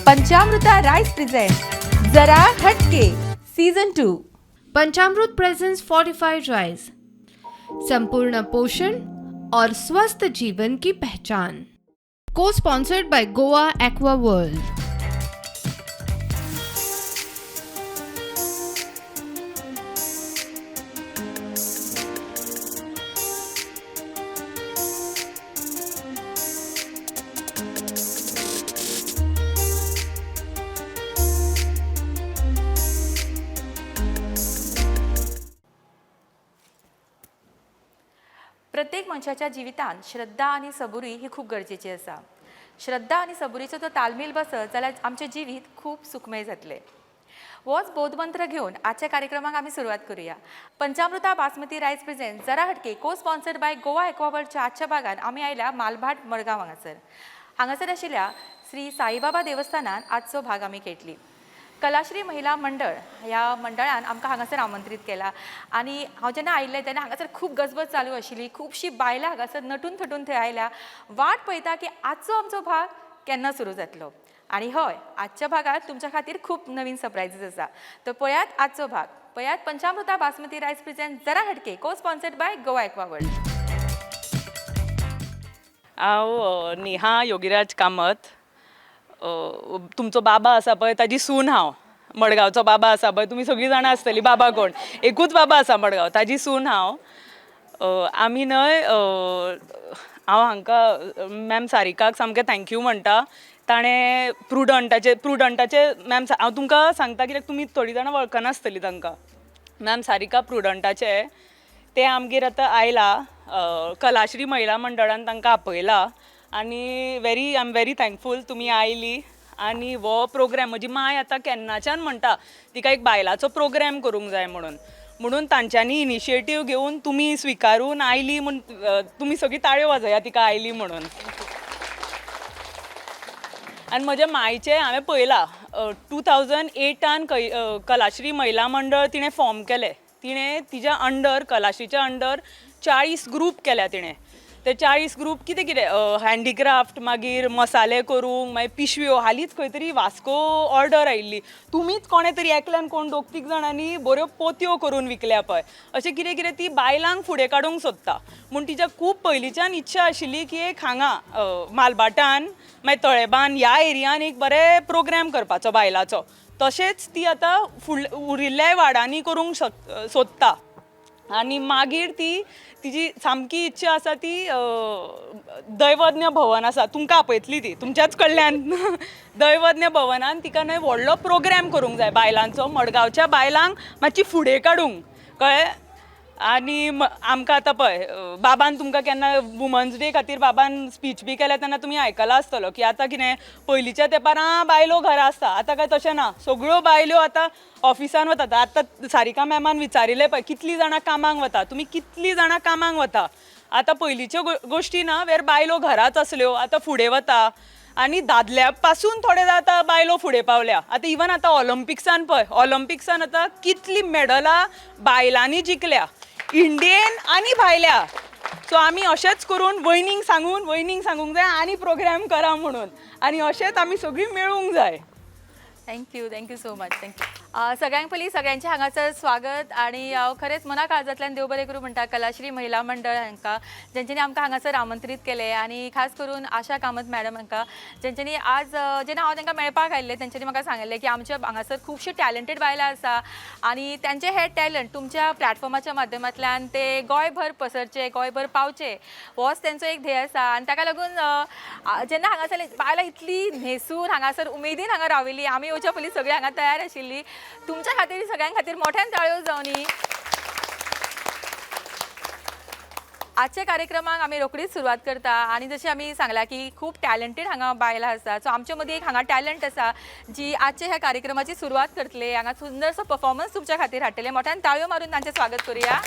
पंचामृता rice present जरा हटके season 2। पंचामृत presence fortified rice, संपूर्ण पोषण और स्वस्थ जीवन की पहचान। को sponsored by Goa Aqua world. प्रत्येक मनशाच्या जिवितांत श्रद्धा आणि सबुरी ही खूप गरजेची आसा। श्रद्धा आणि सबुरीचो जर तालमेल बसत जाल्यार आमचे जिवीत खूप सुखमय जातले। होच बोधमंत्र घेऊन आजच्या कार्यक्रमाक आमी सुरवात करूया। पंचामृता बासमती रायस प्रेजेंट जरा हटके को स्पॉन्सर्ड बाय गोवा एक्वा वर्ल्डच्या आजच्या भागात आमी आयल्या मालभाट मडगांव हांगासर आशिल्ल्या श्री साईबाबा देवस्थानात आजचो भाग आमी खेळटली। कलाश्री महिला मंडळ ह्या मंडळान आमकां हांगासर आमंत्रीत केला आणि हांव जेन्ना आयिल्लें तेन्ना हांगासर खूप गजबज चालू आशिल्ली। खुबशीं बायलां हांगासर नटून थटून थंय आयल्या, वाट पळयता की आजचो आमचो भाग केन्ना सुरू जातलो। आणि हय, आजच्या भागात तुमच्या खातीर खूप नवीन सरप्रायझीस आसा। तर पळयात आजचो भाग, पळयात पंचामृता बासमती रायस प्रेजेंट जरा हटके को sponsored by Goa Aqua world. हांव नेहा योगीराज कामत, तुमचो बाबा आसा पळय ताजी सून हांव। मडगांवचो बाबा आसा पळय, तुमी सगळीं जाणां आसतलीं बाबा कोण, एकूच बाबा आसा मडगांव, ताजी सून हांव। आमी न्हय हांव हांकां मॅम सारिकाक सामकें थँक्यू म्हणटा। ताणें प्रुडंटाचे मॅम हांव तुमकां सांगता कित्याक तुमी थोडीं जाणां वळखनासतलीं तांकां। मॅम सारिका प्रुडंटाचे ते आमगेर आतां आयला, कलाश्री महिला मंडळान तांकां आपयला आनी आय एम व्हेरी थँकफूल तुमी आयली। आनी हो प्रोग्राम म्हजी माय आतां केन्नाच्यान म्हणटा तिका एक बायलाचो प्रोग्राम करूंक जाय म्हणून तांच्यांनी इनिशिएटीव घेवन तुमी स्विकारून आयली म्हूण तुमी सगळीं ताळयो वाजया तिका आयली म्हणून। आनी म्हज्या मायचें हांवें पळयलां 2008 कलाश्री महिला मंडळ तिणें फॉर्म केलें। तिणें तिच्या अंडर कलाश्रीच्या अंडर 40 ग्रूप केल्या तिणें। ते 40 ग्रूप कितें कितें हँडीक्राफ्ट, मागीर मसाले करूंक, मागीर पिशव्यो। हालींच खंय तरी वास्को ऑर्डर आयिल्ली, तुमीच कोणे तरी एकल्यान कोण 2-3 जाणांनी बऱ्यो पोतयो करून विकल्या पळय। अशें कितें कितें ती बायलांक फुडें काडूंक सोदता म्हूण तिच्या खूब पयलींच्यान इच्छा आशिल्ली की एक हांगा मालबाटान मागीर तळेबान ह्या एरियान एक बरें प्रोग्राम करपाचो बायलाचो। तशेंच ती आतां उरिल्ल्या वार्डांनी करूंक सोदता। आनी मागीर ती तिची सामकी इच्छा आसा ती दैवज्ञ भवन आसा, तुमकां आपयतली ती तुमच्याच कडल्यान दैवज्ञ भवनान तिका न्हय व्हडलो प्रोग्राम करूंक जाय बायलांचो, मडगांवच्या बायलांक मातशी फुडें काडूंक, कळ्ळें। आनी आमकां आतां पळय बाबान तुमकां केन्ना वुमन्स डे खातीर बाबान स्पीच बी केल्या तेन्ना तुमी आयकलां आसतलो की आतां कितें पयलींच्या तेंपार बायलो घरा आसता, आतां काय तशें ना, सगळ्यो बायल्यो आतां ऑफिसान वतात। आतां सारिका मॅमान विचारिल्लें पळय कितलीं जाणां कामांक वता, तुमी कितलीं जाणां कामांक वता। आतां पयलींच्यो गोश्टी ना, वेर बायलो घराच आसल्यो, आतां फुडें वता। आनी दादल्या पासून थोडे आतां बायलो फुडें पावल्या। आतां इवन आतां ऑलिंपिक्सान आतां कितलीं मेडलां बायलांनी जिखल्या, इंडियेन आनी भायल्या। सो आमी अशेंच करून वयनींक सांगूंक जाय आनी प्रोग्राम करा म्हणून, आनी अशेंच आमी सगळीं मेळूंक जाय। Thank you so much. सगळ्यांक पयलीं सगळ्यांचें हांगासर स्वागत। आणि हांव खरेंच मना काळजांतल्यान देव बरें करूं म्हणटा कलाश्री महिला मंडळ हांकां, जेंच्यांनी आमकां हांगासर आमंत्रीत केलें। आनी खास करून आशा कामत मॅडम हांकां, जेंच्यांनी आज जेन्ना हांव तांकां मेळपाक आयिल्लें तेंच्यांनी म्हाका सांगिल्लें की आमच्या हांगासर खुबशीं टॅलंटेड बायलां आसा आनी तांचें हें टॅलंट तुमच्या प्लॅटफॉर्माच्या माध्यमांतल्यान ते गोंयभर पसरचे, गोंयभर पावचे, होच तेंचो एक ध्येय आसा। आनी ताका लागून जेन्ना हांगासर बायलां इतली न्हेसून हांगासर उमेदीन हांगा राविल्लीं, आमी येवच्या पयलीं सगळीं हांगा तयार आशिल्लीं। तुमच्या खातीर सगळ्यां खातीर मोठ्यान ताळयो जावनी। आजच्या कार्यक्रमाक आमी रोखडीच सुरवात करता। आनी जशें आमी सांगलां की खूब टॅलंटेड हांगा बायलां आसा, सो आमचे मदीं एक हांगा टॅलंट आसा जी आजच्या ह्या कार्यक्रमाची सुरवात करतले, हांगा सुंदरसो परफॉर्मन्स तुमच्या खातीर हाडटले। मोठ्यान ताळयो मारून तांचें स्वागत करूया।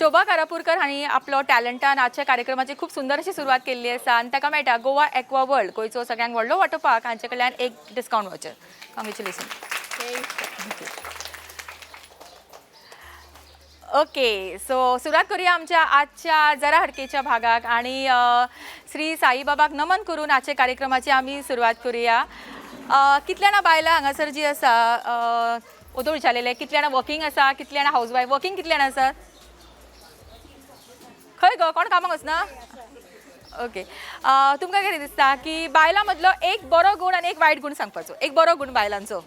शोभा कारापूरकर हांणी आपलो टॅलंटान आजच्या कार्यक्रमाची खूप सुंदर अशी सुरवात केल्ली आसा आनी ताका मेळटा गोवा एक्वा वर्ल्ड गोंयचो सगळ्यांत व्हडलो वॉटर पार्क हांचे कडल्यान एक discount watcher. Congratulation. Okay, so सुरुवात करूया आमच्या आजच्या जरा हडकेच्या भागाक आणि श्री साईबाबाक नमन करून आजच्या कार्यक्रमाची आमी सुरवात करूया. कितल्या जाणां बायलां हांगासर जी आसा उदो विचारलेले कितल्या जाणां वर्किंग आसा, कितल्या जाणां हाऊसवायफ, वर्किंग कितल्या जाणां आसात? खंय गो कोण कामाक वचना? ओके, तुमकां कितें दिसता की बायलां मदलो एक बरो गूण आनी एक वायट गूण सांगपाचो? एक बरो गूण बायलांचो.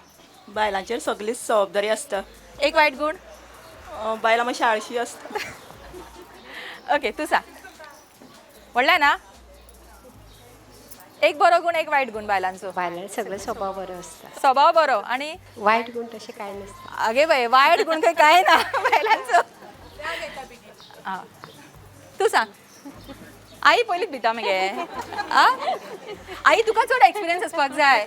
बायलांचेर सगळीच जबाबदारी आसता. एक वायट गूण? बायलां मातशी आळशी आसता. ओके, तूं सांग. व्हडलें ना? एक बरो गूण एक वायट गूण बायलांचो. बायलांचो सगळो स्वभाव बरो आसता. स्वभाव बरो आणि वायट गुण तशें कांय नासता. आगे बाय वायट गूण काही काय ना बायलांचो. हां, तूं सांग. आई पयलींच भिता मगे. आई तुका चड एक्सपिरियन्स आसपाक जाय.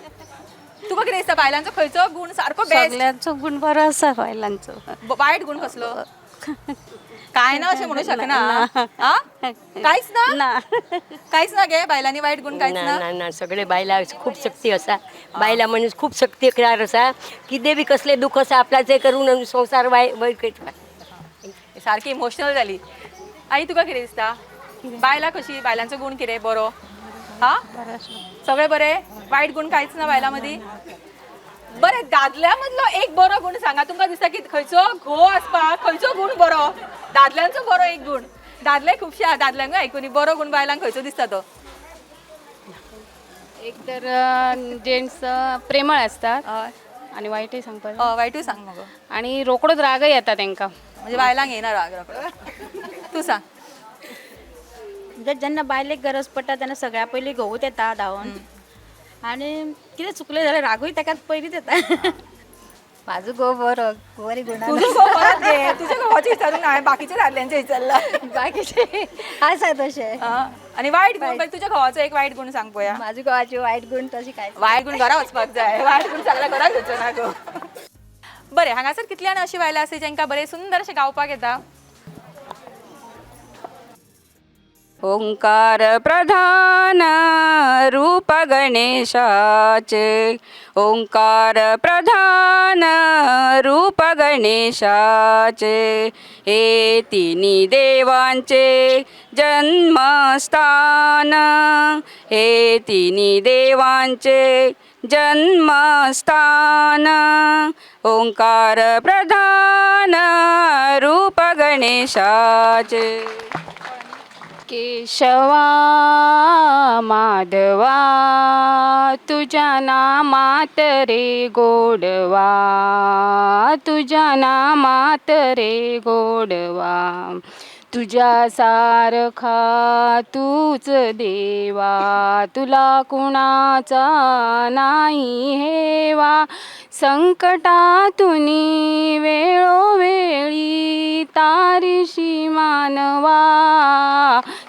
तुका कितें दिसता बायलांचो खंयचो गूण सारको बेस्ट? सगळ्यांचो गुण बरो आसा बायलांचो. वायट गूण कसलो? काय ना अशें म्हणू शकना. आ कांयच ना? कांयच ना गे बायलांनी वायट गूण कांयच ना? ना ना सगळे बायलां खूप शक्ती आसा. बायलां मनीस खूप शक्तिकार आसा. कितें बी कसलें दुख आसा आपल्याचें करून संवसार वायट करता. सारकी इमोशनल जाली. आई तुका कितें दिसता बायलां कशी, बायलांचो गूण कितें बरो? हा सगळे बरे, वायट गूण कांयच ना बायलां मदीं? बरें, दादल्या मदलो एक बरो गूण सांगा. तुमकां दिसता की खंयचो घोव आसपाक खंयचो गूण बरो? दादल्यांचो बरो एक गूण. दादले खुबशे आहा, दादल्यांकूय आयकुनी बरो गूण बायलांक खंयचो दिसता तो? एक तर जेंट्स प्रेमळ असतात हय. आणि वाईटही सांगतात वायटूय सांग मगो. आणि रोकडोच रागही येतात तांकां. म्हणजे बायलांक येना राग रोखडो. तूं सांग. म्हणजे जेन्ना बायलेक गरज पडटा तेन्ना सगळ्या पयलीं घोवूच येता धांवून आनी कितें चुकलें जाल्यार रागूय ताका पयलींच येता. म्हाजो घोव बरो, बरी गुणां. तुजो घोव बरोच गे. तुज्या घोवाचें विचारून हांवें बाकीच्या दादल्यांचें विचारलां. बाकीचे आसा तशें. आनी वायट गूण पळय, तुज्या घोवाचो एक वायट गूण सांग पळोवया. म्हाजो घोवाचे वायट गुण तशें कांय. वायट गूण घरा वचपाक जाय, वायट गूण सगळ्या घराक घेवचो ना गो. बरें, हांगासर कितल्या जाणां अशीं बायलां आसा जांकां बरें सुंदर अशें गावपाक येता? ओंकार प्रधान रूप गणेशाचे. ओंकार प्रधान रूप गणेशाचे. हे तिन्ही देवांचे जन्मस्थान. हे तिन्ही देवांचे जन्मस्थान. ओंकार प्रधान रूप गणेशाचे. केशवा माधवा तुझ्या नामात रे गोडवा. तुझ्या नामात रे गोडवा. तुझ्या सारखा तूच देवा. तुला कुणाचा नाही हेवा. संकटातून वेळोवेळी तारीशी मानवा.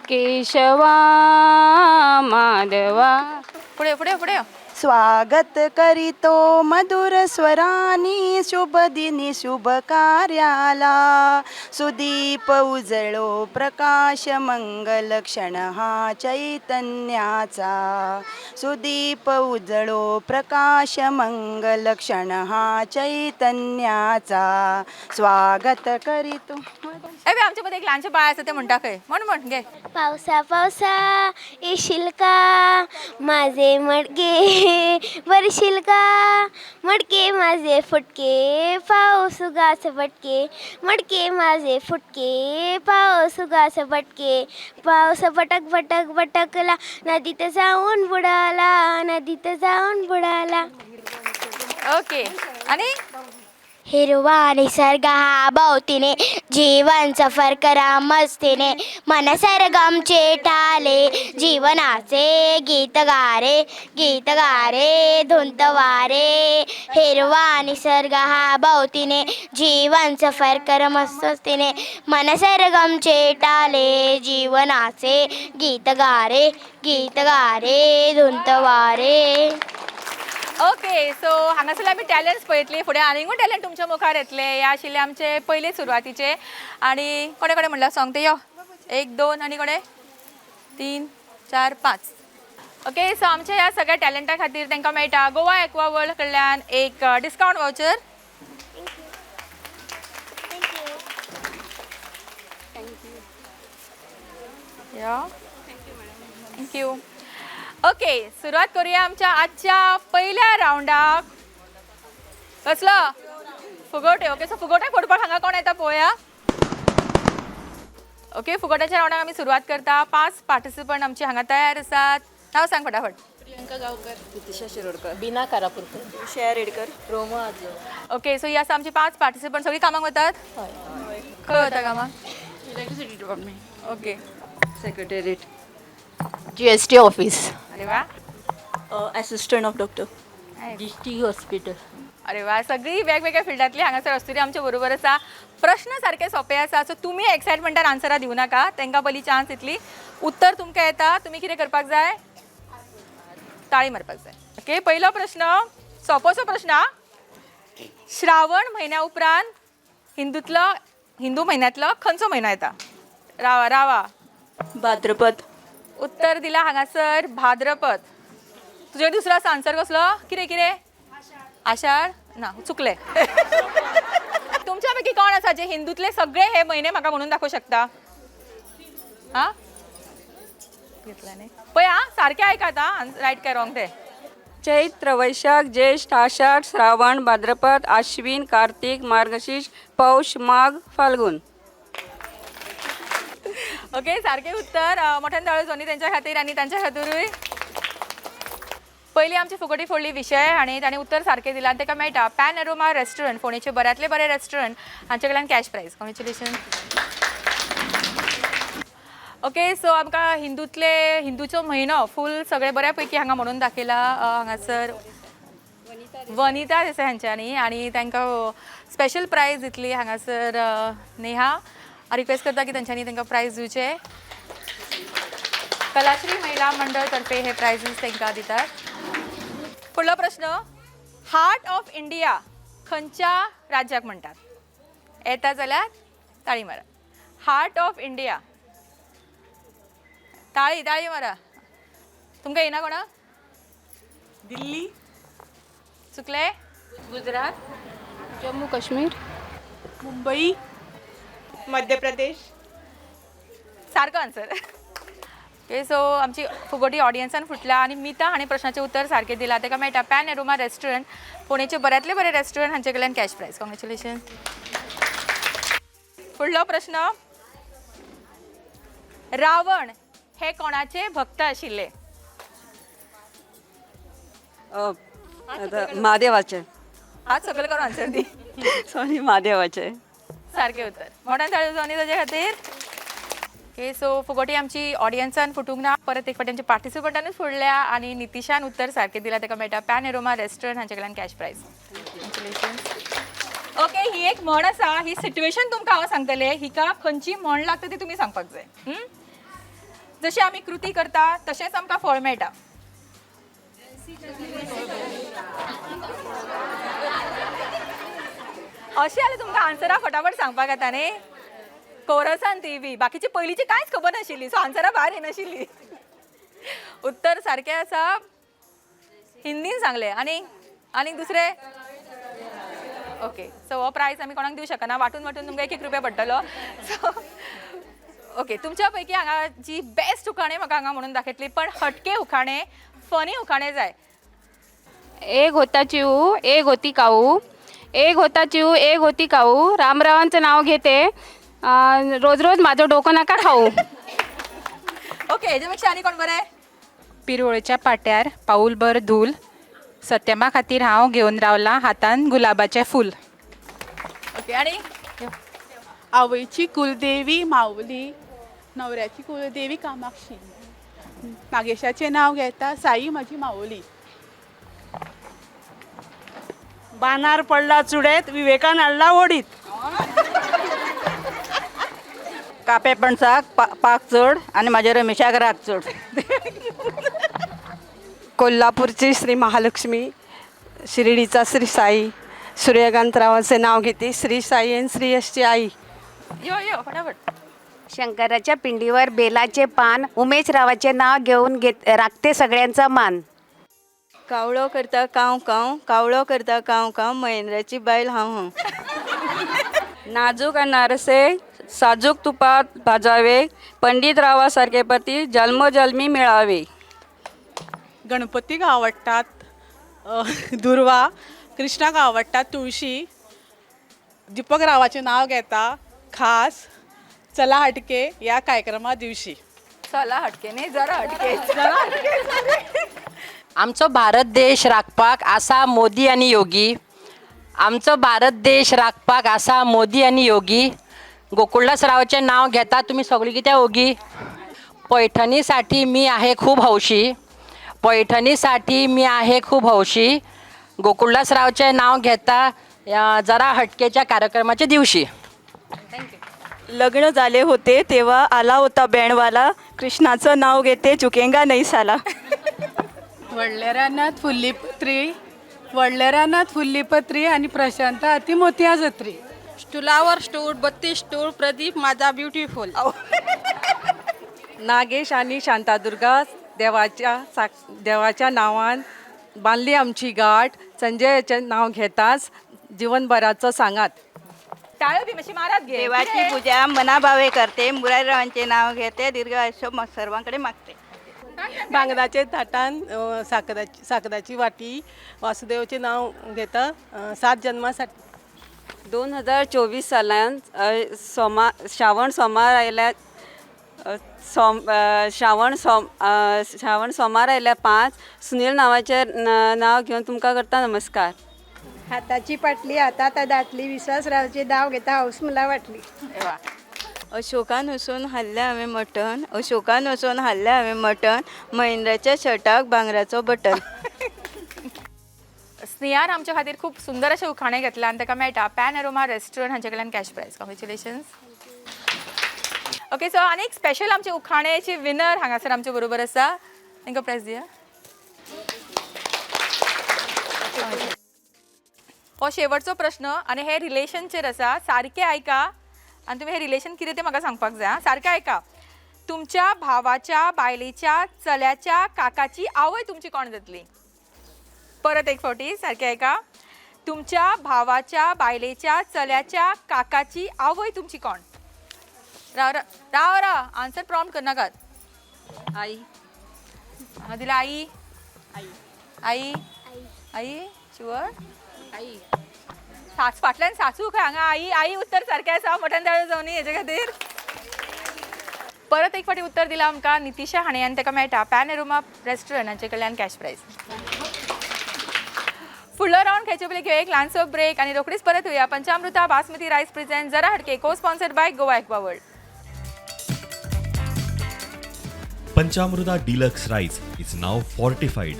केशवा माधवा. पुढे पुढे पुढे. स्वागत करीतो मधुर स्वरानी शुभ दिनी शुभ कार्याला. सुदीप उजळो प्रकाश मंगल क्षण हा चैतन्याचा. सुदीप उजळो प्रकाश मंगल क्षण हा चैतन्याचा. स्वागत करीतो. ए बे आमच्या मध्ये एक लहानशें बाळ आसा तें म्हणटा खंय? म्हण घे. पावसा पावसा येशील का माझे मडके वरशील का. मडके माझे फुटके पाऊस उगाच फटके. मडके माझे फुटके पाऊस उगाच फटके. पाऊस भटक भटक भटकला नदीत जाऊन बुडाला. नदीत जाऊन बुडाला. ओके, आणि हिरवा निसर्ग हा भोवतीने जीवन सफर करा मस्तीने. मन सरगमचे टाले जीवनाचे गीत गारे. गीत गारे धुंत वारे. हिरवा निसर्ग हा भोवतीने जीवन सफर कर मस्तीने. मन सरगमचे टाले जीवनाचे गीत गारे. गीत गारे धुंत वारे. ओके सो हांगासर आमी टॅलंट्स पळयतली फुडें आनीकूय टॅलंट तुमच्या मुखार येतले हे आशिल्ले आमचे पयले सुरवातीचे आणि कोणे कोणे म्हणला सॉंग ते यो 1 2 आणि कोणे 3 4 5 ओके सो आमच्या ह्या सगळ्या टॅलंटा खातीर तांकां मेळटा गोवा एक्वा वर्ल्ड कडल्यान एक डिस्कावंट वाउचर. थँक्यू. ओके सुरुवात करूया आमच्या आजच्या पहिल्या राऊंडाक. कसलो फुगोटे. ओके सो फुगोटे फोडपाक हांगा कोण येता पळोवया. ओके फुगोट्याच्या राऊंडाक आमी सुरवात करता. 5 पार्टिसिपंट आमचे हांगा तयार आसात. नाव सांग फटाफट. प्रियंका गावकर, नितिशा शिरोडकर, बिना कारापूरकर, शेअर रेडकर. रोमो आजो. ओके सो ही आसा आमची 5 पार्टिसिपंट. सगळी कामाक वतात. खंय वता कामाक. Electricity department. Okay secretariat. GST office. अरे वा. Assistant of doctor. District hospital. अरे वा सगळी वेगवेगळ्या फिल्डातली हांगासर असतली आमच्या बरोबर आसा. प्रश्न सारखे सोपे आसा सो तुमी एक्सायटमेंटान आन्सरां दिवं नाका. तांकां पयली चान्स येतली. उत्तर तुमकां येता. तुमी कितें करपाक जाय ताळी मारपाक जाय. ओके पयलो प्रश्न सोपोसो प्रश्न हा. श्रावण म्हयन्या उपरांत हिंदू म्हयन्यांतलो खंयचो म्हयनो येता. रावा रावा. भाद्रपद. उत्तर दिला हांगासर भाद्रपद. तुजे दुसरो आन्सर कसलो कितें कितें आषाढ ना चुकले. तुमच्या पैकी कोण आसा जे हिंदूतले सगळे हे महिने म्हाका म्हणून दाखवू शकता. हा घेतला न्ही पळय हा सारकें आयका आतां रायट काय रॉंग ते. चैत्र वैशाख ज्येष्ठ आषाढ श्रावण भाद्रपद आश्विन कार्तिक मार्गशीर्ष पौष माघ फाल्गुन. ओके सारखे उत्तर. मोठ्यान ताळयो जोनी त्यांच्या खातीर आणि त्यांच्या खातीरूय. पहिली आमची फुगटी फोडली विषय आणि ताणें उत्तर सारकें दिलां. ताका मेळटा पॅन एरोमा रेस्टॉरंट फोंडेचे बऱ्यांतले बरे रेस्टॉरंट हांचे कडल्यान cash prize. Congratulation. Okay so आमकां हिंदूचो म्हयनो फूल सगळे बऱ्या पैकी हांगा म्हणून दाखयला. हांगासर वनिता देसाय हांच्यांनी आणि तांकां स्पेशल प्रायज दितली हांगासर नेहा. रिक्वेस्ट करता की तांच्यांनी तांकां प्रायज दिवचे. कलाश्री महिला मंडळ तर्फे हे प्रायजीस तांकां दितात. फुडलो प्रश्न हार्ट ऑफ इंडिया खंयच्या राज्याक म्हणटात. येता जाल्यार ताळी मारा. Heart of India. ताळी ताळी मारा. तुमकां येना कोणा. दिल्ली. चुकले. गुजरात. जम्मू काश्मीर. मुंबई. मध्य प्रदेश. सारको आन्सर. ओके सो आमची फुगटी ऑडियन्सान फुटला आणि मिता हाणें प्रश्नाचें उत्तर सारकें दिलां. ताका मेळटा पॅन एरोमा रेस्टॉरंट पुणेचे बऱ्यांतले बरे रेस्टॉरंट हांचे कडल्यान कॅश प्रायज. कॉंग्रॅच्युलेशन. फुडलो प्रश्न रावण हे कोणाचे भक्त आशिल्ले. महादेवाचे. हात सकयल करून आन्सर दी. सॉरी महादेवाचे. सारकें उत्तर. मोठ्यान ताळयो जोनी ताचे खातीर. ओके सो फुगटी आमची ऑडियन्सान फुटूंक ना. परत एक फावटी आमच्या पार्टिसिपंटानूच फुडल्या आणि नितिशान उत्तर सारकें दिलां. ताका मेळटा पॅन एरोमा रेस्टॉरंट हांचे कडल्यान कॅश प्रायज. कॉंग्रॅच्युलेशन. ओके ही एक म्हण आसा. ही सिट्युएशन तुमकां हांव सांगतलें. हिका खंयची म्हण लागता ती तुमी सांगपाक जाय. जशी आमी कृती करता तशेंच आमकां फळ मेळटा. अशें जाल्यार तुमकां आन्सरां फटाफट सांगपाक येता न्ही. कोरसान ती बी बाकीची पयलींची कांयच खबर नाशिल्ली सो आन्सरां भायर येनाशिल्ली. उत्तर सारकें आसा. हिंदीन सांगले आनी दुसरे. ओके सो हो प्रायज आमी कोणाक दिवं शकना. वाटून वाटून तुमकां 1-1 रुपया पडटलो. सो ओके तुमच्या पैकी हांगा जी बेस्ट उखाणे म्हाका हांगा म्हणून दाखयतली पण हटके उखाणे फनी उखाणे जाय. एक होता चिऊ एक होती काऊ. एक होता चिऊ एक होती काऊ. रामरावांचं नाव घेते. रोज रोज माझं डोकं नका खाऊ. ओके हेच्यापेक्षा आनी कोण बरें. पिरोळेच्या पाट्यार पाऊलभर धूल. सत्यमा खातीर हांव घेवन रावला हातान गुलाबाचें फूल. ओके आणि आवयची कुलदेवी माऊली. नवऱ्याची कुलदेवी कामाक्षी. नागेशाचें नाव घेता साई म्हजी माऊली. बानार पडला चुडेत विवेकान हाडला ओडीत. कापे पणसाक पाक चड आणि माझ्या रमेशाक राग चड. कोल्हापूरची श्री महालक्ष्मी शिर्डीचा श्री साई सूर्यकांतरावांचे नाव घेते. श्री साई आणि श्री यशची आई. यो यो फटाफट. शंकराच्या पिंडीवर बेलाचे पान, उमेशरावाचे नाव घेऊन राखते सगळ्यांचा मान. कावळो करता काव काव, कावळो करता काव काव, महेंद्राची बायल हाव हाव. नाजूक आणि नारसे साजूक तुपात भाजावे, पंडित रावासारखे पती जन्मोजन्मी मिळावे. गणपतीक आवडटात दुर्वा, कृष्णाक आवडटात तुळशी, दीपक रावाचे नाव घेता खास चला हटके या कार्यक्रमा दिवशी. चला हटके नाही जरा हटके. आमचो भारत देश राखपाक आसा मोदी आणि योगी. आमचो भारत देश राखपाक आसा मोदी आणि योगी. गोकुळदासरावाचे नाव घेता तुम्ही सगळी कित्या ओगी. पैठणीसाठी मी आहे खूप हौशी. पैठणीसाठी मी आहे खूप हौशी. गोकुळदासरावचे नाव घेता जरा हटकेच्या कार्यक्रमाच्या दिवशी. लग्न झाले होते तेव्हा आला होता बँडवाला, कृष्णाचं नाव घेते चुकेंगा नाही साला. व्हडल्या रानात फुल्ली पत्री, व्हडल्या रानात फुल्ली पत्री आणि प्रशांत अति मोतिया जत्री. स्टुलावर स्टूल 32 स्टूल, प्रदीप माझा ब्युटिफुल. नागेश आणि शांतादुर्गा देवाच्या नावान बांधली आमची गाठ. संजयचे नाव घेताच जीवनभराचं सांगात. टाळ्यो बी मातशी मारात घे. देवाची पूजा मनाभावे करते, मुरारीरावांचे नाव घेते, दीर्घ आयुष्य सर्वांकडे मागते. बांगडाचे थाटान साकराची वाटी, वासुदेवचे नाव घेता 7 जन्मासाठी. 2024 सालान श्रावण सोमार आयल्या, श्रावण सोमार आयल्या 5. सुनील नावाचे नाव घेऊन तुमका करता नमस्कार. हाताची पाटली हातात दाटली, विश्वासरावचे नाव घेता हौस मला वाटली. अशोकान वचून हाडलें हांवें मटण, अशोकान वचून हाडलें हांवें मटण, महेंद्राच्या शर्टाक भांगराचो बटन. स्नेहान आमच्या खातीर खूप सुंदर अशें उखाणे घेतला आनी ताका मेळटा पॅन एरोमा रेस्टॉरंट हांचे कडल्यान cash prize. Congratulations. Okay, so आनी एक स्पेशल आमचे उखाण्याची विनर हांगासर आमचे बरोबर आसा. तांकां प्रायज दिया. हो शेवटचो प्रश्न आनी हे रिलेशनचेर आसा. सारकें आयका आनी तुमी हे रिलेशन कितें तें म्हाका सांगपाक जाय. सारकें आयका. तुमच्या भावाच्या बायलेच्या चल्याच्या काकाची आवय तुमची कोण जातली? परत एक फावटी सारकें आयका. तुमच्या भावाच्या बायलेच्या चल्याच्या काकाची आवय तुमची कोण? राव आन्सर प्रॉम्प्ट करनाकात. आई. हां दिला आई. आई आई शुअर. आई फाटल्यान सासू खंय हांगा आई. आई उत्तर सारकें आसा. मटण धाडो जावन हेजे खातीर. परत एक फावटी उत्तर दिलां आमकां नितिशा हाणें आनी ताका मेळटा पॅन एरोमा रेस्टॉरंट हांचे कडल्यान कॅश प्रायज. फुडलो राउंड खेळचे पयलीं घेवया एक ल्हानसो ब्रेक आनी रोखडीच परत येवया. पंचामृता बासमती रायस प्रेझेंट जरा हटके को sponsored by Goa Aqua world. Panchamruta Deluxe Rice is now fortified.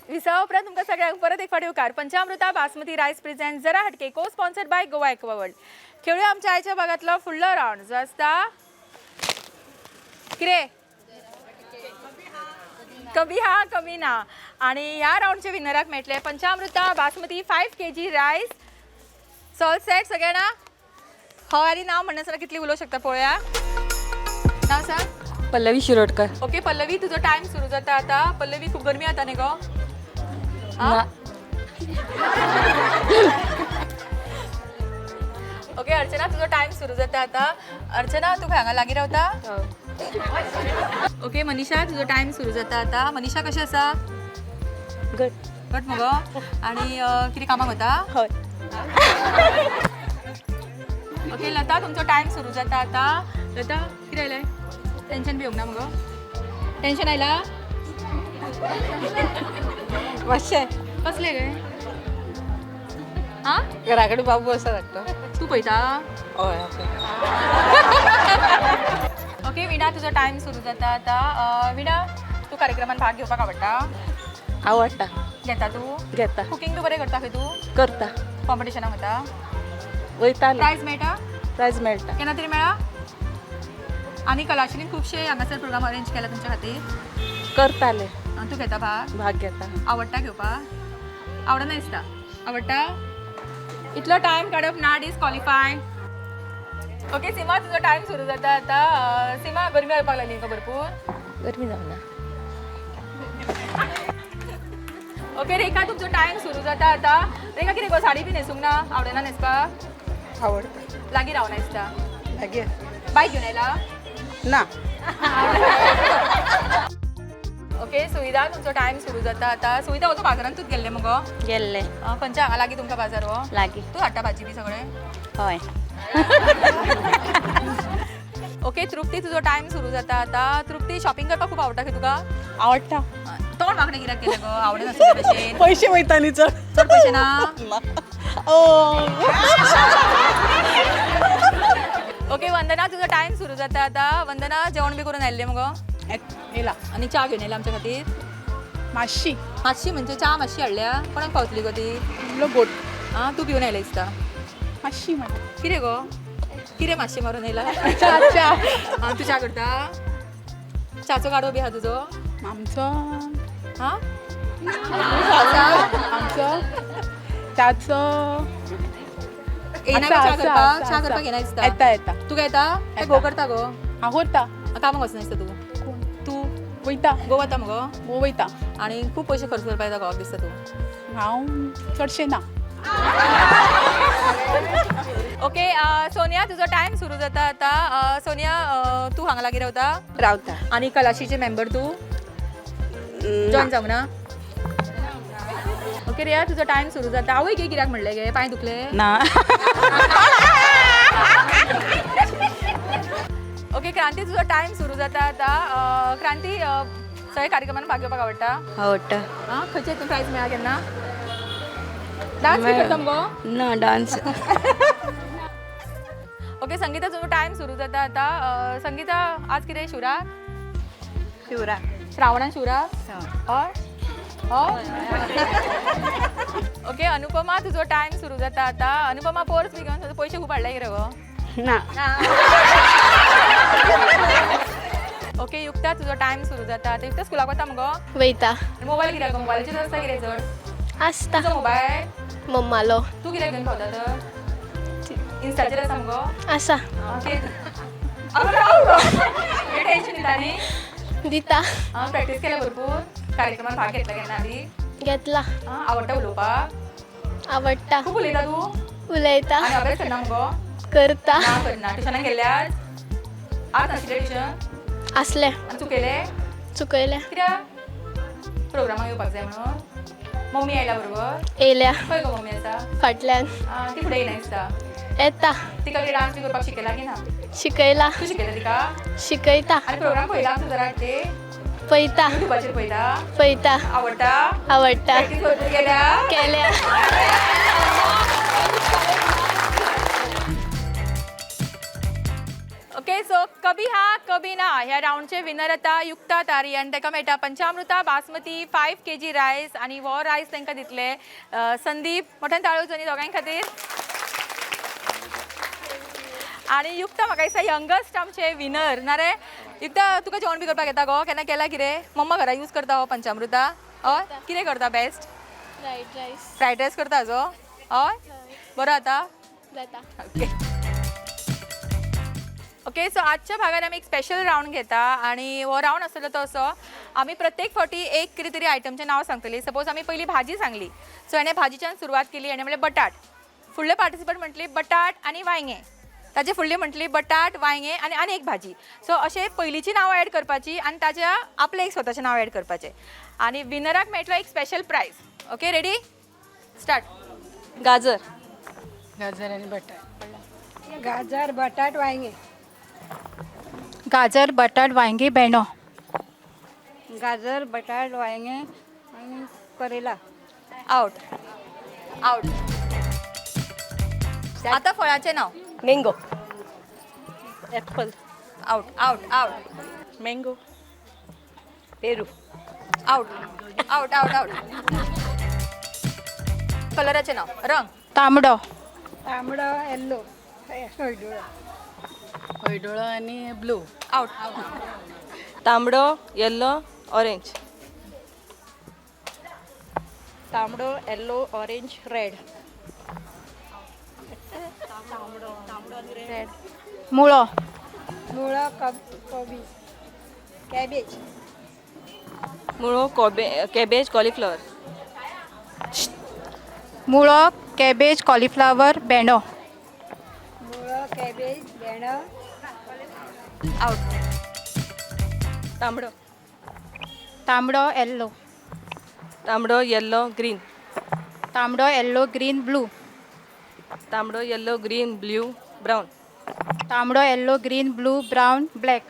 विसावा उपरांत तुमकां सगळ्यांक परत एक फावटी उपकार. पंचामृता बासमती रायस प्रेझेंट जरा हटके को sponsored by Goa Aqua World. खेळूया आमच्या आयच्या भागातलो फुडलो राउंड जो आसता कितें कभी हा कमी ना. आणि ह्या राउंडचे विनराक मेळटले पंचामृता बासमती 5 kg रायस सॉल्ट सेट. सगळ्यांना हय आनी नाव म्हणनासतना कितली उलोवंक शकता पळोवया. नाव सांग. पल्लवी शिरोडकर. ओके पल्लवी तुजो टाइम सुरू जाता आता. पल्लवी खूप गरमी आता न्ही गो. ओके अर्चना तुजो टाइम सुरू जाता आता. अर्चना तू हांगा लागीं रावता. ओके मनीषा तुजो टाइम सुरू जाता आता. मनीषा कशी आसा? गट मगो. आणि कितें कामाक वता? हय. ओके लता तुमचो टाइम सुरू जाता आता. लता कितें आयलें? टेन्शन बी येवंक ना मगो. टेन्शन आयला? मातशें कसले गे? हां घरा कडेन बाबू आसा धाकटो. तू पळयता? हय. ओके विणा तुजो टाइम सुरू जाता आता. विणा तू कार्यक्रमात भाग घेवपाक आवडटा? आवडटा. घेता तू? घेता. कुकिंग बी बरें करता खंय तू? करता. कॉम्पिटिशनाक वता? वयतालें. प्रायज मेळटा? प्रायज मेळटा. केन्ना तरी मेळ्ळा? आनी कलाश्रीन खुबशे हांगासर प्रोग्राम अरेंज केला तुमच्या खातीर. करताले तू घेता भाग घेता आवडटा घेवपाक आवडना दिसता आवडटा इतलो टायम काडप ना डिस्क्वॉलिफाय ओके सीमा तुजो टायम सुरू जाता आता सीमा गरमी जावपाक लागली का भरपूर गरमी जावना ओके रेखा तुमचो टायम सुरू जाता आता रेखा कितें गो साडी बी न्हेसूंक ना आवडना न्हेसपाक आवडतं लागीं रावना दिसता लागे बायक घेवन आयला ना ओके सुविधा तुमचो टायम सुरू जाता आता सुविधा वचो बाजारांतूच गेल्ले मगो गेल्ले खंयच्या हांगा लागीं तुमकां बाजार हो लागी तूं हाडटा भाजी बी सगळें हय ओके तृप्ती तुजो टायम सुरू जाता आता तृप्ती शॉपिंग करपाक खूब आवडटा की तुका आवडटा तोंड वांकडें कित्याक केलें गो आवडना भशेन पैसे वयता न्ही चड चड पयशे ना ओके वंदना तुजो टायम सुरू जाता आता वंदना जेवण बी करून आयल्लें मगो येला आनी च्या घेवन येयला आमच्या खातीर मातशी मातशी म्हणजे च्या मातशी हाडल्या कोणाक पावतली गो ती गोट आं तूं घेवन आयलें दिसता मातशी म्हणा कितें गो कितें मातशें मारून येयला च्या आं तूं च्या करता च्याचो गाडो बी आहा तुजो आमचो हां आमचो त्याचो येना च्या करपाक च्या करपाक येना दिसता येता येता तुका येता काय गो करता गो हांव करता कामाक वचना दिसता तूं तूं वयता गो वता मगो हो वयता आनी खूब पयशे खर्च करपाक येता गांवाक दिसता तूं हांव चडशें ना ओके सोनिया तुजो टायम सुरू जाता आता सोनिया तूं हांगा लागीं रावता रावता आनी कलाशीचे मेंबर तूं जॉइन जावंक ना ओके रिया तुजो टायम सुरू जाता आवय गे कित्याक म्हणलें गे पांय दुखले ना ओके क्रांती तुजो टायम सुरू जाता आता क्रांती सगळे कार्यक्रमान भाग घेवपाक आवडटा आवडटा आं खंयचे तूं प्रायज मेळ्ळा केन्ना डान्स बी करता मगो ना डान्स ओके संगीता तुजो टायम सुरू जाता आता संगीता आज कितें शिवराक शिवराक श्रावणान शिवराक हय हय ओके अनुपमा तुजो टायम सुरू जाता आता अनुपमा पोर्स बी घेवन पयशे खूब हाडले कितें गो ना ओके युक्ता तुजो टायम सुरू जाता आता युक्ता स्कुलाक वता मगो वयता मोबायल कित्याक मोबायलाचेर आसता कितें चड आसता तुजो मोबायल मम्मालो तूं कित्याक घेवन पावता तर इन्स्टाचेर आसा मगो आसा टेन्शन दिता न्ही दिता प्रॅक्टीस केल्या भरपूर कार्यक्रमात भाग घेतला केन्ना आदी घेतला आवडटा उलोवपाक आवडटा खूब उलयता तूं उलयता आनी अभ्यास करना मगो करता ना करना ट्युशनाक गेल्यार आज नाशिल्लें ट्युशन आसले आनी चुकयलें चुकयले कित्याक प्रोग्रामाक येवपाक जाय म्हणून मम्मी आयला बरोबर येयल्या खंय गो मम्मी आसा फाटल्यान ती फुडें येना दिसता येता तिका कितें डान्स बी करपाक शिकयला की ना शिकयला तूं शिकयता तिका शिकयता आनी प्रोग्राम पळयला आमचो जरा ते पयता युट्यूबाचेर पळयता पयता आवडटा आवडटा प्रॅक्टीस भरपूर केल्या केल्या ओके सो कभी हा कभी ना ह्या राऊंडचे विनर आता युक्ता तारी आनी ताका मेळटा पंचामृता बासमती 5 kg रायस आनी वो रायस तांकां दितले संदीप मोठ्यान ताळयो जनी दोगांय खातीर आनी युक्ता म्हाका दिसता यंगस्ट आमचे विनर ना रे युक्ता तुका जेवण बी करपाक येता गो केन्ना केला कितें मम्मा घरा यूज करता हो पंचामृता हय कितें करता best fried rice fried rice करता हाजो हय बरो आता जाता ओके ओके सो आजच्या भागात आमी एक स्पेशल राऊंड घेता आणि हो राऊंड आसलो तो असो आमी प्रत्येक फावटी एक कितें तरी आयटमचें नांव सांगतली सपोज आमी पयली भाजी सांगली सो हेणें भाजीच्यान सुरवात केली हेणें म्हणलें बटाट फुडले पार्टिसिपंट म्हटली बटाट आनी वांयगें ताजे फुडली म्हटली बटाट वांयगें आनी एक भाजी सो अशें पयलींची नांवां एड करपाची आनी ताच्या आपलें एक स्वताचें नांव एड करपाचें आनी विनराक मेळटलो एक special prize okay ready start गाजर गाजर आणि बटाट गाजर बटाट वांगे गाजर बटाट वांगे भेंडो गाजर बटाट वांगे आणि करेला आउट आउट आता फळाचे नाव mango apple out out out mango पेरू आउट आउट आउट आउट कलराचे नाव रंग तांबडो तांबडो येल्लो हळदुळो हळदुळो आणि ब्लू आउट तांबडो येल्लो ऑरेंज. तांबडो येल्लो ऑरेंज रेड. रेड. मुळो. मुळो कोबी. कॅबेज. मुळो कॅबेज कॉलीफ्लॉवर. मुळो कॅबेज कॉलीफ्लावर भेंडो. मुळो कॅबेज भेंडो. आउट. तांबडो. तांबडो येल्लो. तांबडो येल्लो ग्रीन. तांबडो येल्लो ग्रीन ब्लू. तांबडो येल्लो ग्रीन ब्ल्यू ब्राऊन. तांबडो yellow green blue brown black.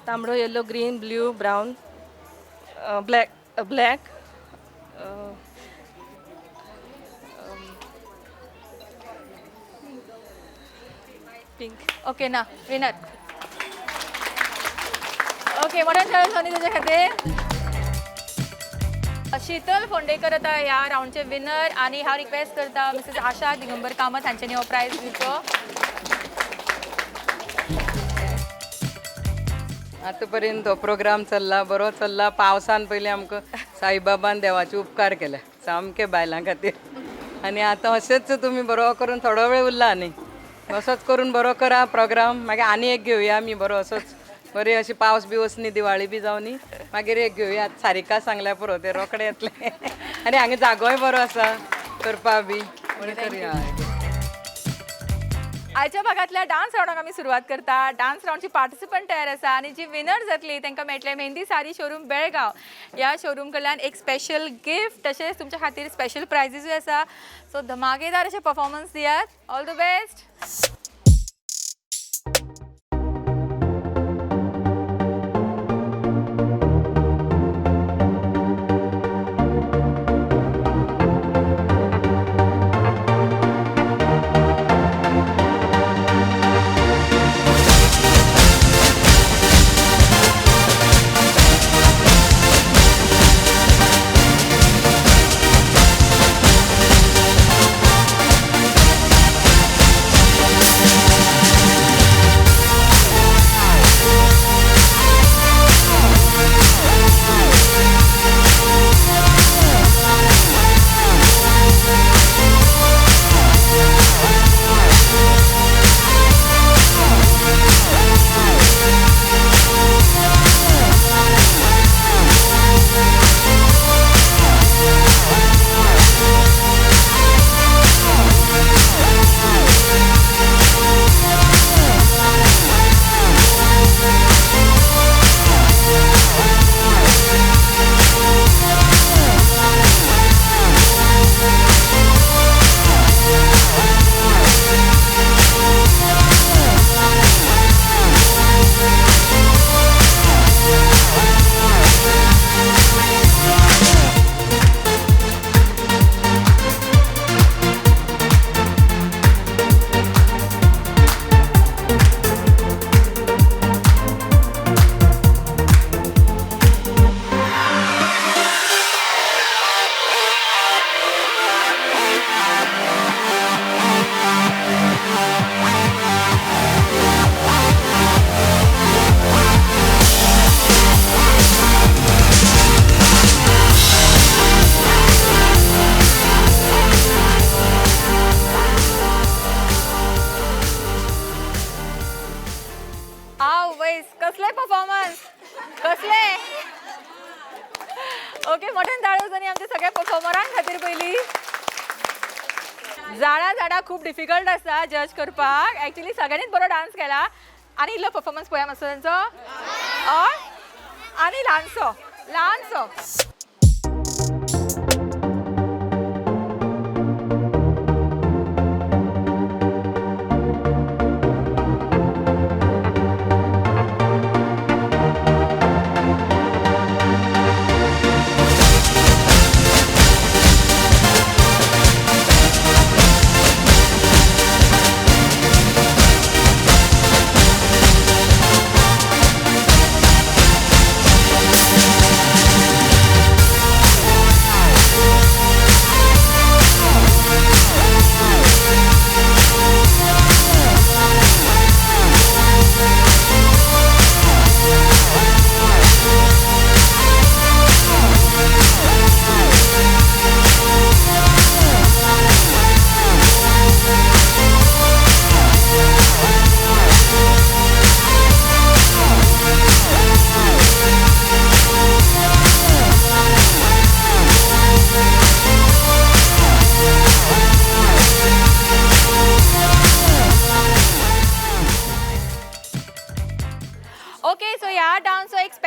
तांबडो yellow green blue brown black pink. Okay ना विनर. ओके मोठ्या खेळाडू त्याच्या खातीर शीतल फोंडेकर आता ह्या राऊंडचे विनर आणि हांव रिक्वेस्ट करता मिसेस आशा दिगंबर कामत हांच्यानी हो प्रायज दिवचो. आतां पर्यंत हो प्रोग्राम चल्ला बरो चल्ला. पावसान पयलीं आमकां साईबाबान देवाचे उपकार केले सामके बायलां खातीर. आनी आतां अशेंच तुमी बरो करून थोडो वेळ उरला न्ही असोच करून बरो करा प्रोग्राम. मागीर आनी एक घेवया आमी बरो असोच बरी अशी पावस बी वचनी दिवाळी बी जावनी मागीर एक घेवया. सारिका सांगल्या पुरो ते रोकडे येतले आनी हांगा जागोय बरो आसा करपा बी म्हणून करया. आयच्या भागातल्या डान्स राऊंडाक आमी सुरवात करता. डान्स राऊंडची पार्टिसिपंट तयार आसा आनी जी विनर जातली तांकां मेळटले मेहंदी साडी शोरूम बेळगांव. ह्या शोरूम कडल्यान एक स्पेशल गिफ्ट तशेंच तुमच्या खातीर स्पेशल प्रायजीसूय आसा. सो धमाकेदार अशे परफॉर्मन्स दियात. All the best. कसले परफॉर्मन्स कसले. ओके मोठ्यान धाडोस आनी आमच्या सगळ्या परफॉर्मरां खातीर पयली. झाडा खूप डिफिकल्ट आसता जज करपाक. एक्चुअली सगळ्यांनीच बरो डान्स केला आनी इल्लो परफॉर्मन्स पळया मातसो तांचो. आनी ल्हानसो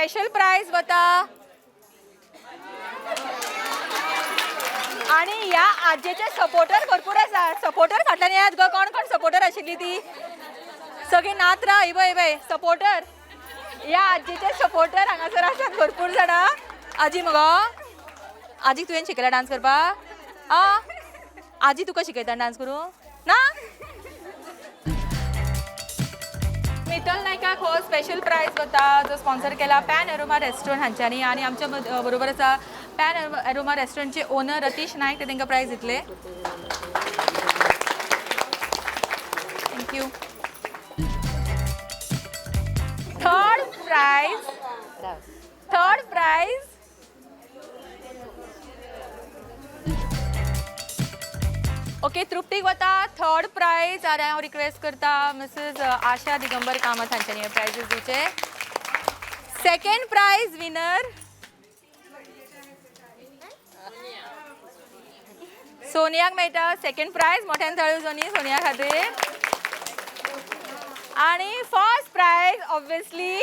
स्पेशल प्राइज वता आणि या आजेचे सपोर्टर भरपूर आसा. सपोर्टर फाटल्यान येयात गो. कोण कोण सपोर्टर आशिल्ली ती सगळी नात रा. इबय सपोर्टर. या आजीचे सपोर्टर हांगासर आसात भरपूर जाणां. आजी मगो आजीक तुवें शिकयला डान्स करपाक? आजी तुका शिकयता डान्स करूं ना? मितल नायकाक हो स्पेशल प्राइज वता जो स्पॉन्सर केला पॅन एरोमा रेस्टॉरंट हांच्यांनी. आणि आमच्या बरोबर आसा पॅन एरोमा रेस्टॉरंटचे ओनर रतीश नायक. ते तांकां प्राइज दितले. थँक्यू. थर्ड प्राइज ओके तृप्तीक वता थर्ड प्राइज. आणि हांव रिक्वेस्ट करता मिसेस आशा दिगंबर कामत हांच्यांनी हे प्राइजीस दिवचे. सेकंड प्राइज विनर सोनियाक मेळटा. सेकंड प्राइज मोठ्यान ताळयो जोनी सोनिया खातीर. आणि फर्स्ट प्राइज ऑब्वियसली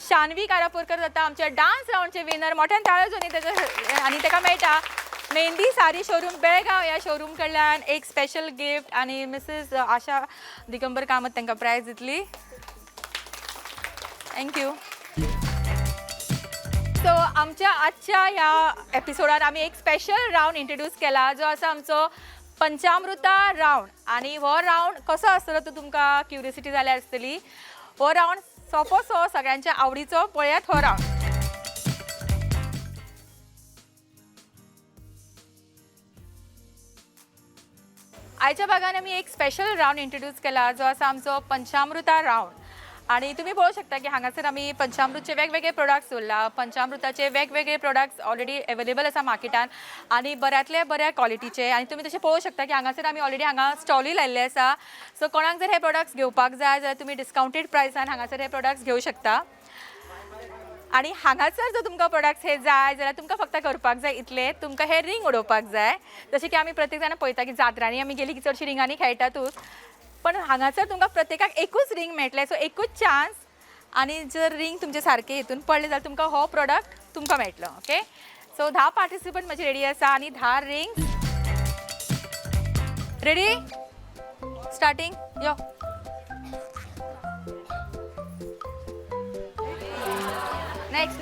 शान्वी कारापूरकर जाता आमच्या डान्स राऊंडचे विनर. मोठ्यान ताळयो जोनी तेका आणि ताका मेळटा मेहंदी साडी शोरूम बेळगांव या शोरूम कडल्यान एक स्पेशल गिफ्ट. आणि मिसेस आशा दिगंबर कामत तांकां प्राइज दितली. थँक्यू. सो आमच्या आजच्या ह्या एपिसोडात आमी एक स्पेशल राऊंड इंट्रोड्यूस केला जो आसा आमचो पंचामृता राऊंड. आणि हो राऊंड कसो आसतलो तो तुमकां क्युरियोसिटी जाल्यार आसतली. हो राऊंड सोपो सो सगळ्यांच्या आवडीचो. पळयात हो राऊंड. आयच्या भागान आमी एक स्पेशल राऊंड इंट्रोड्यूस केला जो आसा आमचो पंचामृता राऊंड. आणि तुम्ही पळोवंक शकता की हांगासर आमी पंचामृतचे वेगवेगळे प्रोडक्ट्स दवरला. पंचामृताचे वेगवेगळे प्रोडक्ट्स ऑलरेडी अवेलेबल आसा मार्केटान आणि बऱ्यातले बऱ्या क्वॉलिटीचे. आणि तुम्ही तशें पळोवंक शकता की हांगासर आमी ऑलरेडी हांगा स्टॉलूय लायल्ले आसा. सो कोणाक जर हे प्रोडक्ट्स घेवपाक जाय जाल्यार तुमी डिस्काउंटेड प्रायसान हांगासर हे प्रोडक्ट्स घेवं शकता. आणि हांगासर जर तुमकां प्रोडक्ट्स हे जाय जाल्यार तुमकां फक्त करपाक जाय इतले. तुमकां हे रिंग उडोवपाक जाय. जशें की आमी प्रत्येक जाण पळयता की जात्रांनी आमी गेली की चडशी रिंगांनी खेळटातूच. पण हांगासर तुमकां प्रत्येकाक एकूच रिंग मेळटले. सो एकूच चान्स. आणि जर रिंग तुमचे सारके हितून पडले जाल्यार तुमकां हो प्रोडक्ट तुमकां मेळटलो. ओके सो 10 पार्टिसिपंट म्हजे रेडी आसा आणि 10 रिंग्स रेडी. स्टार्टिंग यो. Next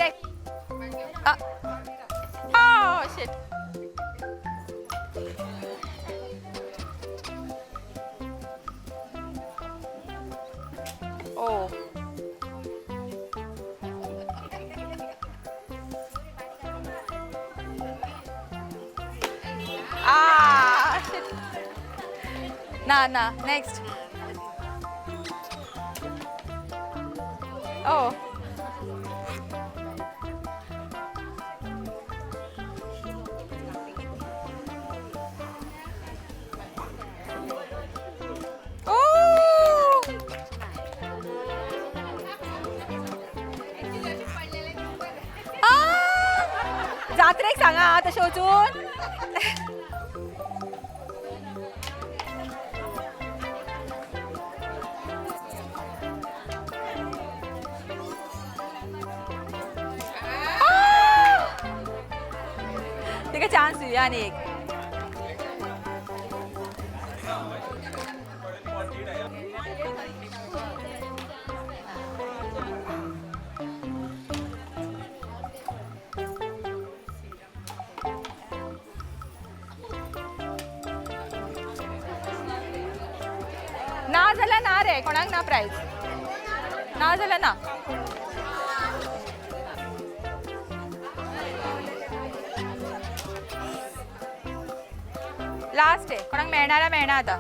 shit. Oh. Shit. Nah. Next. Oh. जात्रेक सांगा तशें वचून. तिका चान्स दिवया आनी एक. ना जाल्यार ना रे. कोणाक ना प्राइज. ना जाल्यार ना. लास्ट आहे. कोणाक मेळणारा मेळना आता.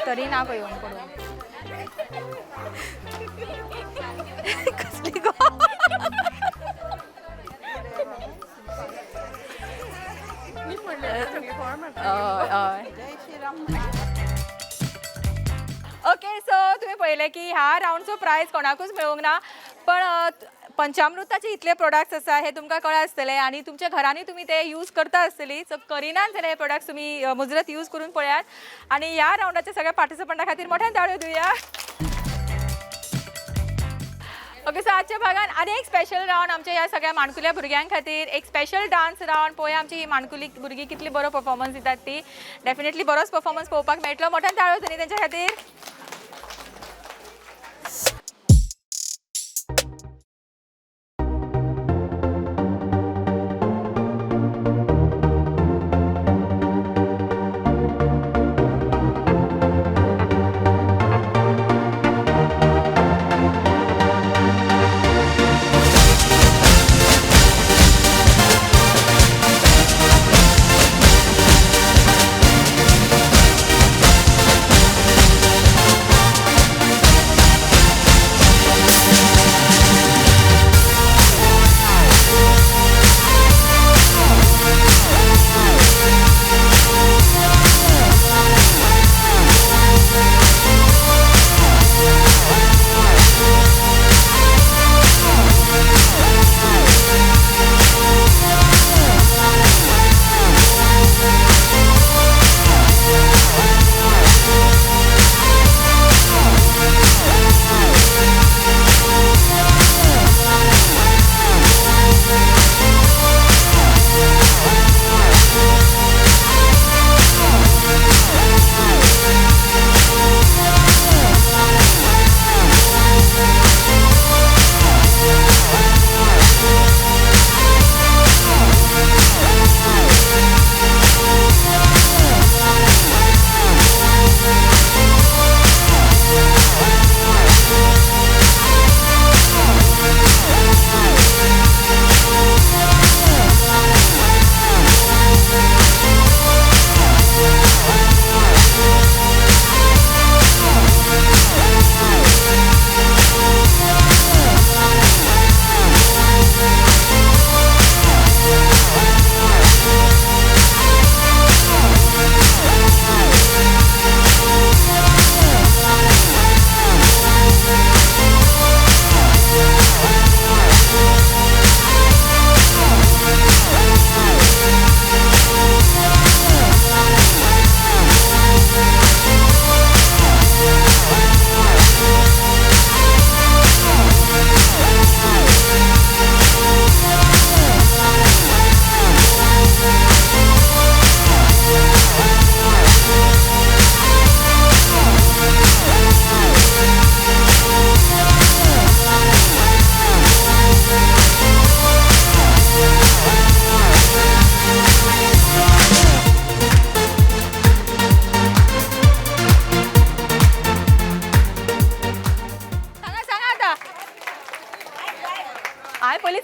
तरी ना पळय येवन पडून. कसली गो. ओके सो तुम्ही पळयलें की ह्या राऊंडचो प्राइज कोणाकूच मेळूंक ना. पण पंचामृताचे इतले प्रोडक्ट्स आसा हे तुमकां कळ्ळा आसतले आनी तुमच्या घरांनी तुमी ते यूज करता आसतली. सो करिनात जाल्यार हे प्रोडक्ट्स तुमी मुजरत यूज करून पळयात. आनी ह्या रावंडाच्या सगळ्या पार्टिसिपंटा खातीर मोठ्यान ताळयो दिवया. ओके, सो आजच्या भागात आनी एक स्पेशल रावंड आमच्या ह्या सगळ्या माणकुल्या भुरग्यां खातीर एक स्पेशल डान्स रावंड. पळोवया आमची ही माणकुली भुरगीं कितली बरो परफॉर्मन्स दितात ती. डेफिनेटली बरोच परफॉर्मन्स पळोवपाक मेळटलो. मोठ्यान ताळयो दिली तेंच्या खातीर.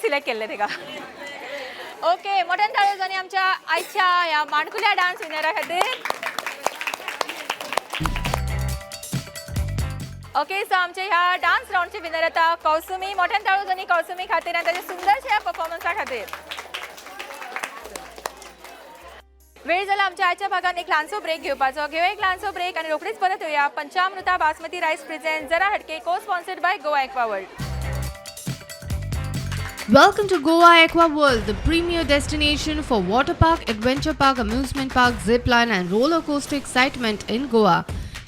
सिलेक्ट केल्ले तेका. ओके, मोठ्यान ताळयो आमच्या आयच्या ह्या माणकुल्या डान्स विनरा खातीर. ओके, सो आमच्या ह्या डान्स राउंडचे विनर आता कौसुमी. मोठ्यान ताळयो कौसुमी खातीर आनी ताच्या सुंदरशा परफॉर्मन्सा खातीर. वेळ जाला आमच्या आजच्या भागात एक ल्हानसो ब्रेक घेवपाचो. घेवया एक ल्हानसो ब्रेक आनी रोखडीच परत येवया. पंचामृता बासमती रायस प्रेझेंट जरा हटके, को sponsored by Goa Aqua world. Welcome to Goa Aqua World, the premier destination for water park, adventure park, amusement park, zip line and roller coaster excitement in Goa.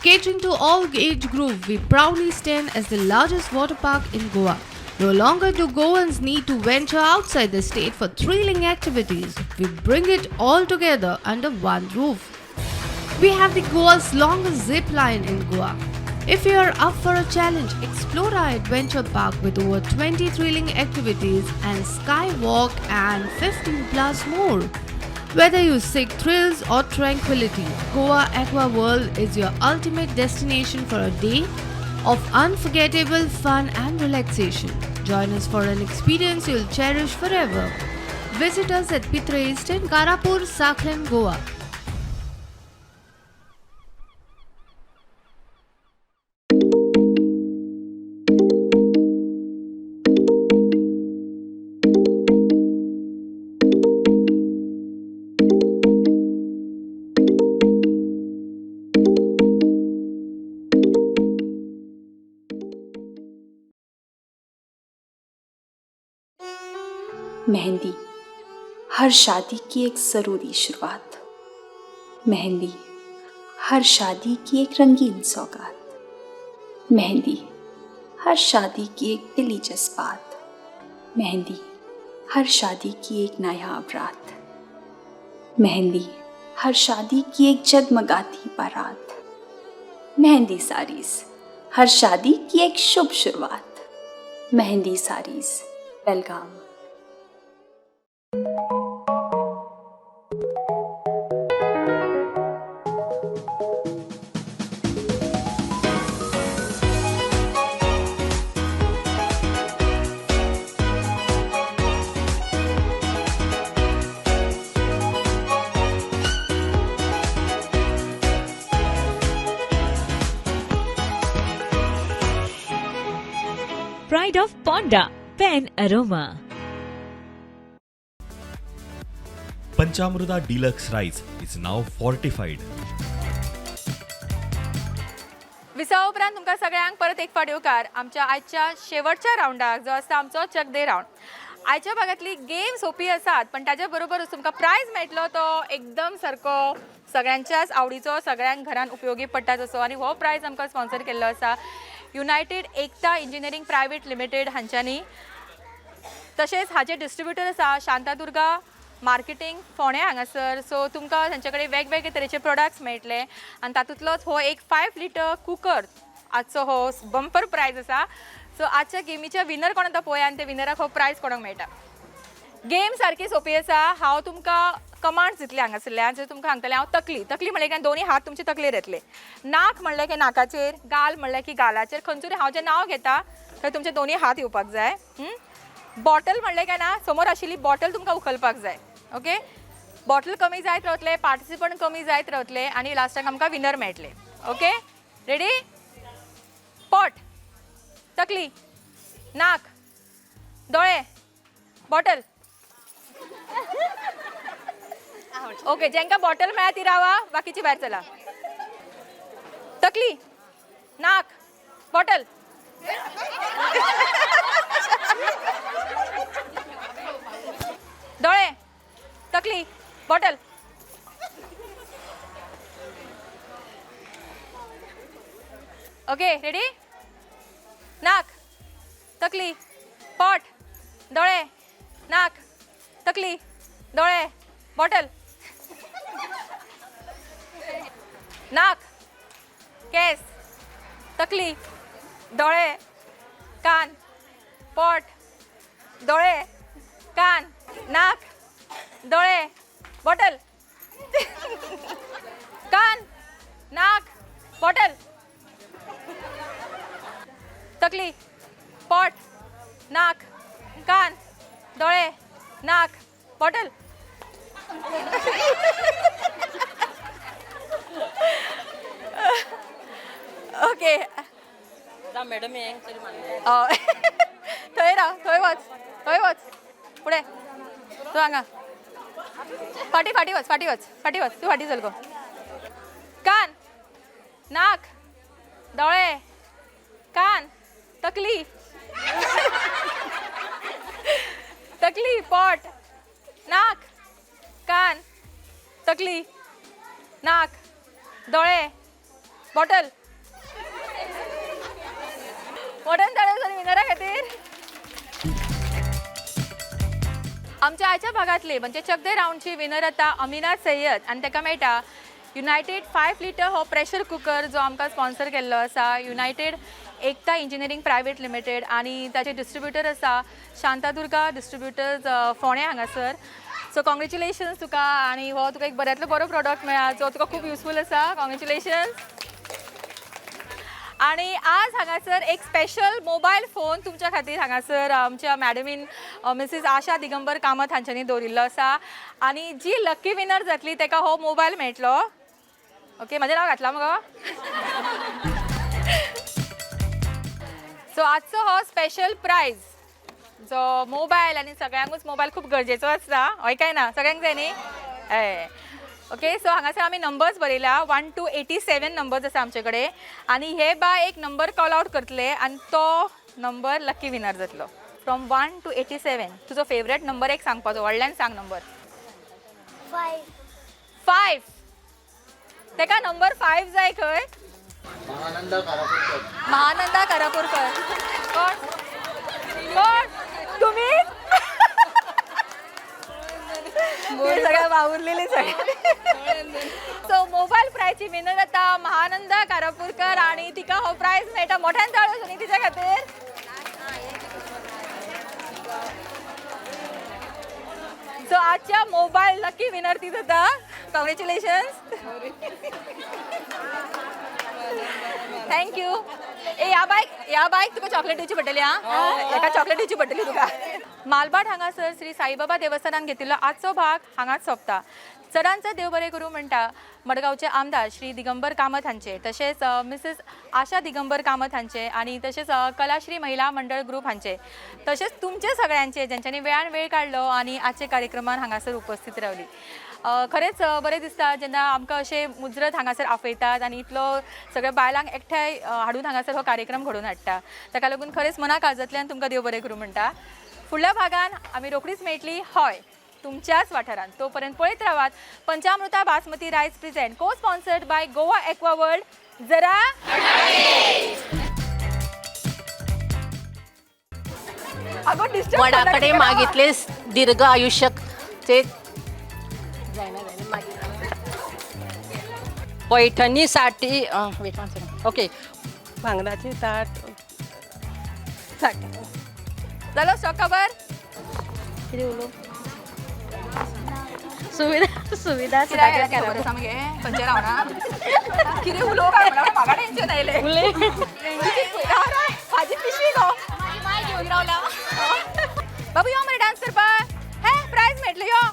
Catering to all age group, we proudly stand as the largest water park in Goa. No longer do Goans need to venture outside the state for thrilling activities. We bring it all together under one roof. We have the Goa's longest zip line in Goa. If you are up for a challenge, explore our adventure park with over 20 thrilling activities and skywalk and 15 plus more. Whether you seek thrills or tranquility, Goa Aqua World is your ultimate destination for a day of unforgettable fun and relaxation. Join us for an experience you'll cherish forever. Visit us at Pitra East in Karapur, Saklan, Goa. Mehndi हर शादी की एक ज़रूरी शुरुआत, मेहंदी हर शादी की एक रंगीन सौगात, मेहंदी हर शादी की एक दिली जज्बात, मेहंदी हर शादी की एक नायाब रात, मेहंदी हर शादी की एक जगमगाती बारात, मेहंदी सारीज़ हर शादी की एक शुभ शुरुआत, mehndi saris Belgaum. Pride of Ponda Pen Aroma. Panchamruta Deluxe Rice is now fortified. Visa उपरांत तुमकां सगळ्यांक परत एक फावट येवकार आमच्या आजच्या शेवटच्या रावंडाक जो आसता आमचो चक दे रावंड. आयच्या भागातली गेम सोपी आसात पण ताच्या बरोबरच तुमकां प्रायज मेळटलो तो एकदम सारको सगळ्यांच्याच आवडीचो, सगळ्यांक घरान उपयोगी पडटा तसो. आनी हो प्रायज आमकां स्पॉन्सर केल्लो आसा युनायटेड एकता इंजिनियरींग प्रायवेट लिमिटेड हांच्यांनी. तशेंच हाचे डिस्ट्रिब्युटर आसा शांतादुर्गा मार्केटिंग फोंड्या हांगासर. सो तुमकां तांचे कडेन वेगवेगळे तरेचे प्रोडक्ट्स मेळटले आनी तातूंतलोच हो एक 5 लिटर कुकर आजचो हो बंपर प्रायज आसा. सो आजच्या गेमीच्या विनर कोण आतां पळोवया आनी ते विनराक हो प्रायज कोणाक मेळटा. गेम सारकी सोपी आसा. हांव तुमकां कमांड्स दितले हांगासरल्यान. जर तुमकां सांगतलें हांव तकली तकली म्हणलें की दोन्ही हात तुमचे तकलेर येतले. नाक म्हणलें की नाकाचेर, गाल म्हणलें की गालाचेर. खंयचें हांव जें नांव घेता थंय तुमचे दोन्ही हात येवपाक जाय. बॉटल म्हणलें काय ना समोर आशिल्ली बॉटल तुमकां उखलपाक जाय. ओके, बॉटल कमी जायत रावतले, पार्टिसिपंट कमी जायत रावतले आनी लास्टाक आमकां विनर मेळटले. Okay, ready? पॉट, तकली, नाक, दोळे, बॉटल. ओके, जेंका बॉटल मेळ्ळा ती रावा, बाकीची भायर चला. तकली, नाक, बॉटल. दोळे, तकली, बॉटल. Okay, ready? नाक, तकली, पॉट, दोळे, नाक, तकली, दोळे, बॉटल. नाक, केस, तकली, दोळे, कान, पॉट, दोळे, कान, नाक, दोळे, बॉटल. कान, नाक, बॉटल. तकली, पॉट, नाक, कान, दोळे, नाक, बॉटल. ओके, मॅडम थंय राव, थंय वच, थंय वच, फुडें तूं हांगा. फाटी फाटी वच, फाटी वच, फाटी वच, तूं फाटी चल गो. कान, नाक, दोळे, कान, तकली, तकली, पॉट, नाक, कान, तकली, नाक, दोळे, बॉटल. मोठ्यान ताळ्यो विनरा खातीर. आमच्या आयच्या भागातले म्हणजे चक दे रावंडची विनर आता अमिना सय्यद आनी ताका मेळटा युनायटेड 5 लिटर हो प्रेशर कुकर जो आमकां स्पॉन्सर केल्लो आसा युनायटेड एकता इंजिनियरींग प्रायवेट लिमिटेड आनी ताचे डिस्ट्रिब्युटर आसा शांतादुर्गा डिस्ट्रिब्युटर्स फोंड्या हांगासर. सो कॉंग्रेच्युलेशन्स तुका आनी हो तुका एक बऱ्यांतलो बरो प्रोडक्ट मेळ्ळा जो तुका खूब युजफूल आसा. कॉंग्रेच्युलेशन्स. आणि आज हांगासर एक स्पेशल मोबायल फोन तुमच्या खातीर हांगासर आमच्या मॅडमीन मिसीस आशा दिगंबर कामत हांच्यांनी दवरिल्लो आसा आनी जी लकी विनर जातली ताका हो मोबायल मेळटलो. ओके, म्हजें नांव घातलां मगो. सो आजचो हो स्पेशल प्रायज जो मोबायल आनी सगळ्यांकूच मोबायल खूब गरजेचो आसता. हय काय ना? सगळ्यांक जाय न्ही? हय. ओके, सो हांगासर आमी नंबर्स बरयल्या 1 to 87 नंबर्स आसा आमचे कडेन आनी हे बाय एक नंबर कॉल आउट करतले आनी तो नंबर लकी विनर जातलो. फ्रॉम 1 to 87 तुजो फेवरेट नंबर एक सांगपाचो व्हडल्यान सांग नंबर 5 तेका नंबर 5 जाय खंय महानंदा कारापूरकर कोण कोण तुम्ही सगळ्या वावरलेली सगळ्या सो मोबाईल प्रायची विनर जाता महानंदा कारापूरकर आणि तिका हो प्रायज मेळटा मोठ्यान ताळयो न्ही तिच्या खातीर सो आजच्या मोबाईल लकी विनर ती जाता कॉंग्रॅच्युलेशन्स थँक्यू ए या बायक तुका चॉकलेट दिवची पडटली हां एका चॉकलेट दिवची पडटली तुका मालबाट हांगासर श्री साईबाबा देवस्थानान घेतिल्लो आजचो भाग हांगाच सोंपता चडांचो देव बरें करूं म्हणटा मडगांवचे आमदार श्री दिगंबर कामत हांचे तशेंच मिसेस आशा दिगंबर कामत हांचे आणि तशेंच कलाश्री महिला मंडळ ग्रुप हांचे तशेंच तुमचे सगळ्यांचे जेंच्यांनी वेळान वेळ काडलो आणि आजचे कार्यक्रमान हांगासर उपस्थित रावली खरेंच बरें दिसता जेन्ना आमकां अशें मुजरत हांगासर आपयतात आनी इतलो सगळ्या बायलांक एकठांय हाडून हांगासर हो कार्यक्रम घडोवन हाडटा ताका लागून खरेंच मना काळजांतल्यान तुमकां देव बरें करूं म्हणटा फुडल्या भागान आमी रोखडीच मेळटली हय तुमच्याच वाठारांत तोपर्यंत पळयत रावात पंचामृता बासमती रायस प्रेझेंट को sponsored by Goa Aqua world जरा वडाकडे मागितले दीर्घ आयुष्याचे पैठणीसाठी ओके भांगराचे ताट जालो स्टॉक खबर सुविधा खंयचे रावना कितें उलोव काय म्हणल्यार म्हाका टेन्शन आयलें म्हाजी पिशवी गो माय घेवन रावला बाबू यो मरे डान्स करपाक हे प्रायज मेळटलो यो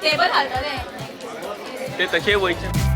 टेबल घालतले ते तसे वयचे